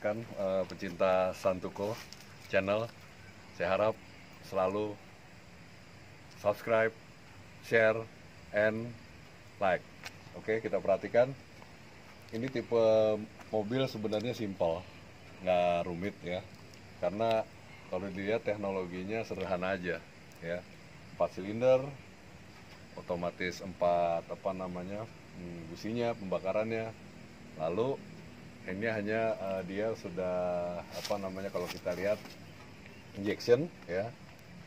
rekan-rekan pecinta Santuko channel. Saya harap selalu subscribe, share, and like. Oke, kita perhatikan. Ini tipe mobil sebenarnya simpel, nggak rumit ya. Karena kalau dilihat teknologinya sederhana aja ya. 4 silinder, otomatis 4 businya, pembakarannya. Lalu ini hanya dia sudah kalau kita lihat injection ya,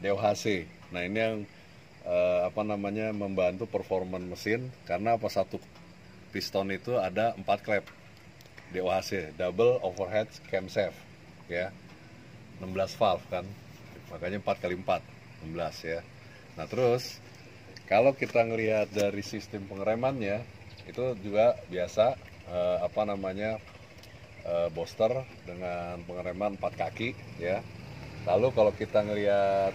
DOHC. Nah, ini yang membantu performan mesin karena satu piston itu ada 4 klep DOHC, double overhead camshaft ya. 16 valve kan. Makanya 4x4, 16 ya. Nah, terus kalau kita ngelihat dari sistem pengeremannya itu juga biasa booster dengan pengereman 4 kaki ya. Lalu kalau kita ngelihat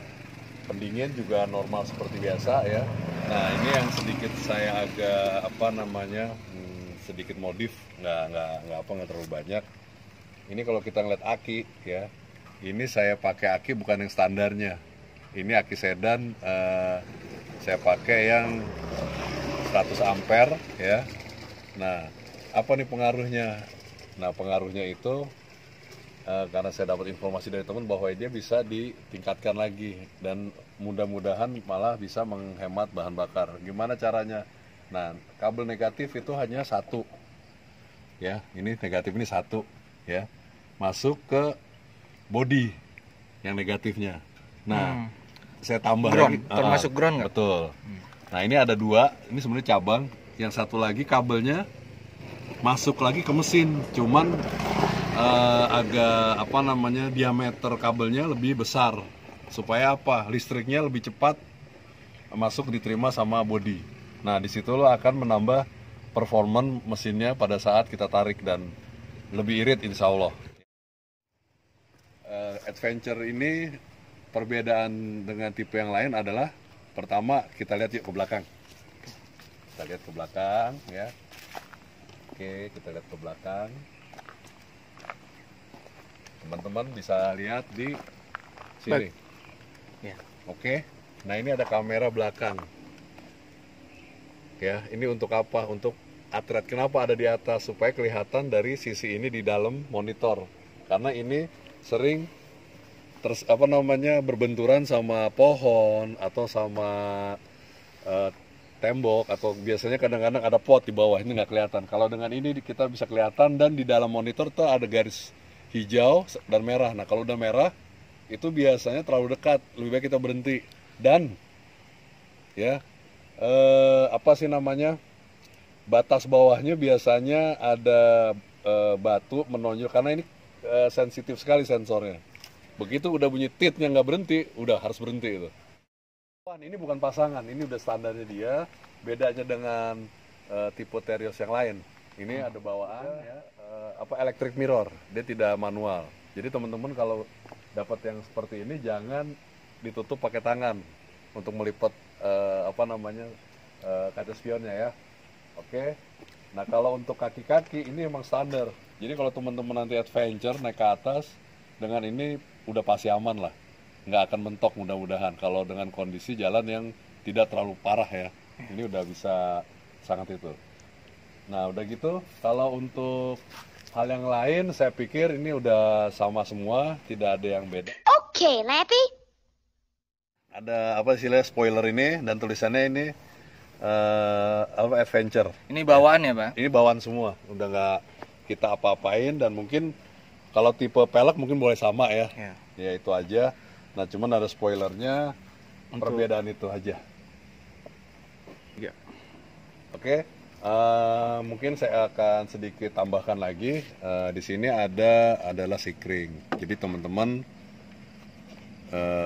pendingin juga normal seperti biasa ya. Nah, ini yang sedikit saya agak sedikit modif, nggak terlalu banyak. Ini kalau kita ngeliat aki ya, ini saya pakai aki bukan yang standarnya. Ini aki sedan, saya pakai yang 100 ampere ya. Nah, apa nih pengaruhnya? Nah, pengaruhnya itu karena saya dapat informasi dari teman bahwa dia bisa ditingkatkan lagi dan mudah-mudahan malah bisa menghemat bahan bakar. Gimana caranya? Nah, kabel negatif itu hanya satu ya, ini negatif ini satu ya, masuk ke body yang negatifnya. Nah, saya tambah ground, lagi termasuk ground nggak? Betul. Nah, ini ada 2, ini sebenarnya cabang. Yang satu lagi kabelnya masuk lagi ke mesin, cuman diameter kabelnya lebih besar supaya listriknya lebih cepat masuk diterima sama body. Nah, disitu lo akan menambah performan mesinnya pada saat kita tarik dan lebih irit insya Allah. Adventure ini perbedaan dengan tipe yang lain adalah pertama kita lihat yuk ke belakang. Kita lihat ke belakang ya. Oke, kita lihat ke belakang. Teman-teman bisa lihat di sini. Ya. Oke. Nah, ini ada kamera belakang. Ya, ini untuk apa? Untuk atret. Kenapa ada di atas? Supaya kelihatan dari sisi ini di dalam monitor. Karena ini sering berbenturan sama pohon atau sama tembok, atau biasanya kadang-kadang ada pot di bawah, ini nggak kelihatan. Kalau dengan ini kita bisa kelihatan, dan di dalam monitor tuh ada garis hijau dan merah. Nah, kalau udah merah itu biasanya terlalu dekat, lebih baik kita berhenti. Dan ya batas bawahnya biasanya ada batu menonjol karena ini sensitif sekali sensornya. Begitu udah bunyi titnya nggak berhenti, udah harus berhenti itu. Ini bukan pasangan, ini udah standarnya dia. Bedanya dengan tipe Terios yang lain, ini ada bawaan ya, electric mirror, dia tidak manual. Jadi teman-teman kalau dapat yang seperti ini jangan ditutup pakai tangan untuk melipat kaca spionnya ya. Oke. Nah, kalau untuk kaki-kaki ini emang standar. Jadi kalau teman-teman nanti adventure naik ke atas dengan ini udah pasti aman lah, nggak akan mentok mudah-mudahan. Kalau dengan kondisi jalan yang tidak terlalu parah ya, ini udah bisa sangat itu. Nah, udah gitu, kalau untuk hal yang lain saya pikir ini udah sama semua, tidak ada yang beda. Oke, Leti. Ada spoiler ini dan tulisannya ini adventure. Ini bawaan ya, Pak? Ini bawaan semua, udah nggak kita apa-apain. Dan mungkin kalau tipe pelek mungkin boleh sama ya. Ya itu aja. Nah, cuman ada spoilernya, perbedaan itu aja. Ya. Oke. Mungkin saya akan sedikit tambahkan lagi. Di sini adalah sikring. Jadi teman-teman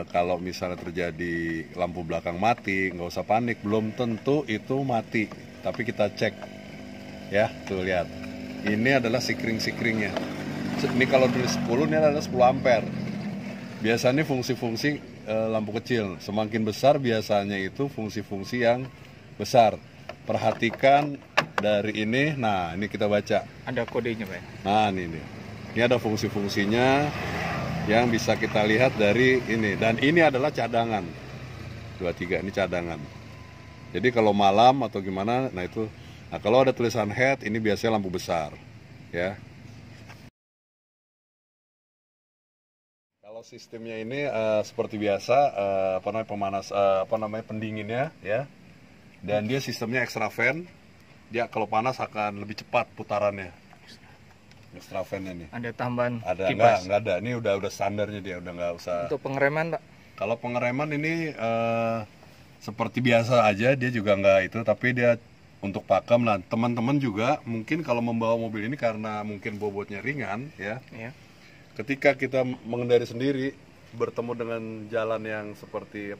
kalau misalnya terjadi lampu belakang mati, nggak usah panik. Belum tentu itu mati, tapi kita cek. Ya, tuh lihat. Ini adalah sikring-sikringnya. Ini kalau dari 10, ini adalah 10 ampere. Biasanya fungsi-fungsi lampu kecil. Semakin besar biasanya itu fungsi-fungsi yang besar. Perhatikan dari ini. Nah, ini kita baca. Ada kodenya, Pak. Nah, ini. Ini ada fungsi-fungsinya yang bisa kita lihat dari ini. Dan ini adalah cadangan. 23 ini cadangan. Jadi kalau malam atau gimana, nah itu. Nah kalau ada tulisan head, ini biasanya lampu besar, ya. Kalau sistemnya ini seperti biasa, apa namanya pemanas, pendinginnya, ya. Dan dia sistemnya extra fan. Dia kalau panas akan lebih cepat putarannya. Extra fan ini. Ada tambahan Ada kipas. enggak ada. Ini udah standarnya dia, udah nggak usah. Untuk pengereman, Pak? Kalau pengereman ini seperti biasa aja, dia juga nggak itu, tapi dia untuk pakem. Nah, teman-teman juga mungkin kalau membawa mobil ini karena mungkin bobotnya ringan, ya. Iya. Ketika kita mengendari sendiri, bertemu dengan jalan yang seperti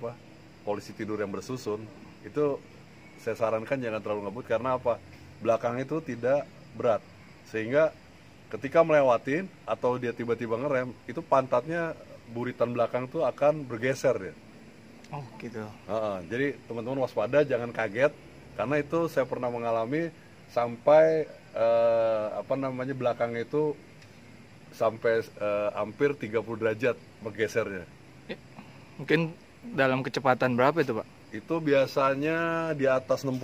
polisi tidur yang bersusun, itu saya sarankan jangan terlalu ngebut karena belakang itu tidak berat, sehingga ketika melewatin atau dia tiba-tiba ngerem, itu pantatnya buritan belakang tuh akan bergeser ya. Oh gitu. Jadi teman-teman waspada, jangan kaget karena itu saya pernah mengalami sampai belakang itu sampai hampir 30 derajat bergesernya. Mungkin dalam kecepatan berapa itu, Pak? Itu biasanya di atas 60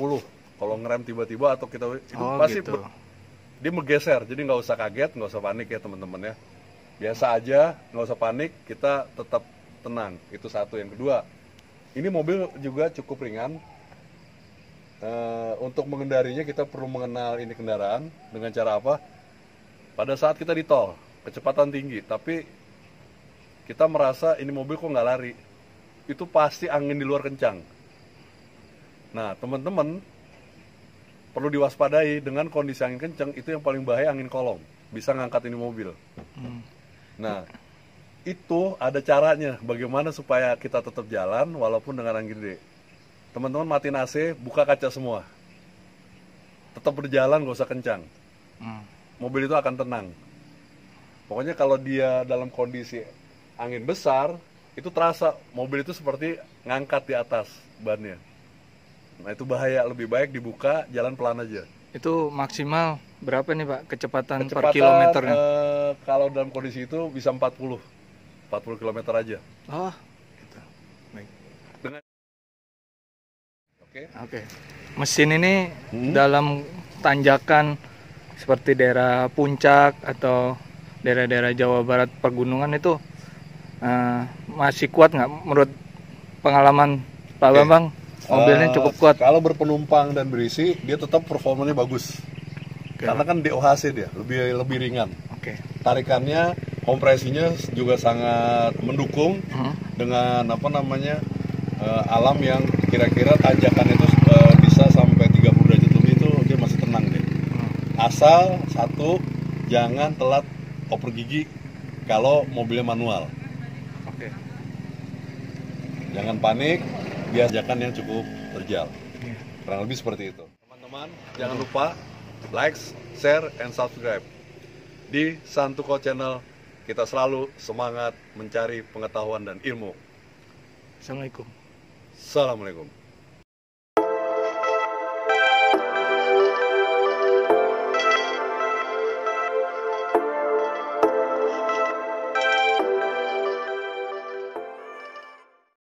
kalau ngerem tiba-tiba atau kita itu pasti gitu. Dia bergeser, jadi nggak usah kaget, nggak usah panik ya teman-teman ya. Biasa aja, nggak usah panik, kita tetap tenang. Itu satu. Yang kedua, ini mobil juga cukup ringan. Untuk mengendarinya kita perlu mengenal ini kendaraan dengan cara apa? Pada saat kita di tol, kecepatan tinggi, tapi kita merasa ini mobil kok nggak lari, itu pasti angin di luar kencang. Nah, teman-teman perlu diwaspadai dengan kondisi angin kencang, itu yang paling bahaya angin kolong, bisa ngangkat ini mobil. Nah, itu ada caranya bagaimana supaya kita tetap jalan walaupun dengan angin gede. Teman-teman matiin AC, buka kaca semua. Tetap berjalan, gak usah kencang. Mobil itu akan tenang. Pokoknya kalau dia dalam kondisi angin besar, itu terasa mobil itu seperti ngangkat di atas bannya. Nah itu bahaya, lebih baik dibuka, jalan pelan aja. Itu maksimal berapa nih, Pak, kecepatan per kilometernya? Kalau dalam kondisi itu bisa 40 km aja. Oh gitu. Baik. Oke. Mesin ini dalam tanjakan seperti daerah Puncak atau daerah-daerah Jawa Barat pegunungan itu masih kuat nggak menurut pengalaman Pak Bambang? Mobilnya cukup kuat. Kalau berpenumpang dan berisi, dia tetap performanya bagus. Karena kan DOHC dia, lebih ringan. Tarikannya, kompresinya juga sangat mendukung dengan alam yang kira-kira tanjakan itu bisa sampai 30 derajat lebih, itu dia masih tenang deh. Asal satu, jangan telat oper gigi kalau mobilnya manual. Jangan panik, biasakan yang cukup terjal. Kurang lebih seperti itu. Teman-teman, jangan lupa like, share, and subscribe di Santuko Channel. Kita selalu semangat mencari pengetahuan dan ilmu. Assalamualaikum. Assalamualaikum.